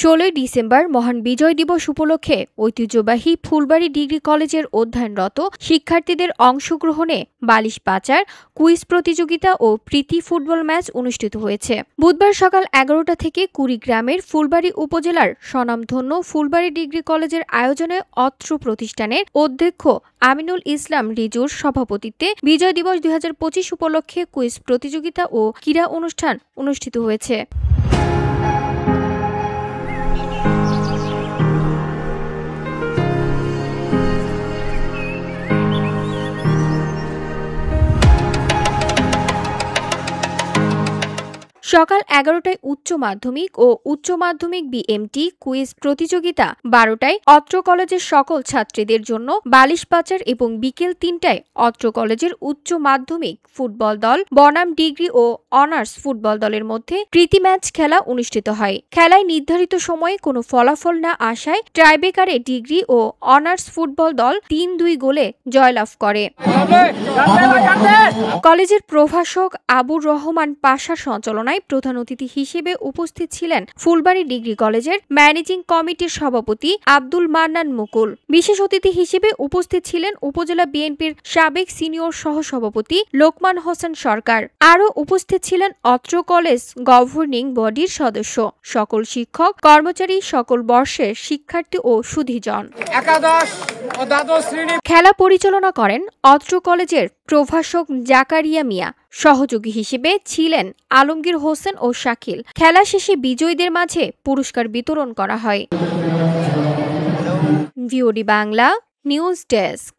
16 December মহান বিজয় দিবস উপলক্ষে ঐতিহ্যবাহী ফুলবাড়ী ডিগ্রি কলেজের অধ্যয়নরত শিক্ষার্থীদের অংশগ্রহণে বালিশ পাচার, কুইজ প্রতিযোগিতা ও প্রীতি ফুটবল ম্যাচ অনুষ্ঠিত হয়েছে। বুধবার সকাল 11টা থেকে কুড়িগ্রামের ফুলবাড়ী উপজেলার স্বনামধন্য ফুলবাড়ী ডিগ্রি কলেজের আয়োজনে অত্র প্রতিষ্ঠানের অধ্যক্ষ আমিনুল ইসলাম রিজুর সভাপতিত্বে বিজয় দিবস 2025 উপলক্ষে কুইজ প্রতিযোগিতা ও ক্রীড়া অনুষ্ঠান অনুষ্ঠিত হয়েছে। সকাল 11টায় উচ্চ মাধ্যমিক ও উচ্চ মাধ্যমিক বিএমটি কুইজ প্রতিযোগিতা, 12টায় অত্র কলেজের সকল ছাত্রীদের জন্য বালিশ পাচার এবং বিকেল 3টায় অত্র কলেজের উচ্চ মাধ্যমিক ফুটবল দল বনাম ডিগ্রি ও অনার্স ফুটবল দলের মধ্যে প্রীতি ম্যাচ খেলা অনুষ্ঠিত হয়। খেলায় নির্ধারিত সময়ে কোনো ফলাফল না আসায় টাইব্রেকারে ডিগ্রি ও অনার্স ফুটবল দল 3-2 গোলে জয়লাভ করে। কলেজের প্রভাষক আবুর রহমান পাশার সঞ্চালনায় প্রধান অতিথি হিসেবে উপস্থিত ছিলেন ফুলবাড়ী ডিগ্রি কলেজের ম্যানেজিং কমিটির সভাপতি আব্দুল মান্নান মুকুল। বিশেষ অতিথি হিসেবে উপস্থিত ছিলেন উপজেলা বিএনপির সাবেক সিনিয়র সহসভাপতি লোকমান হোসেন সরকার। আরও উপস্থিত ছিলেন অত্র কলেজ গভর্নিং বডির সদস্য, সকল শিক্ষক, কর্মচারী, সকল বর্ষের শিক্ষার্থী ও সুধীজন। খেলা পরিচালনা করেন অত্র কলেজের প্রভাষক জাকারিয়া মিয়া। সহযোগী হিসেবে ছিলেন আলমগীর হোসেন ও শাকিল। খেলা শেষে বিজয়ীদের মাঝে পুরস্কার বিতরণ করা হয়। VOD Bangla news desk.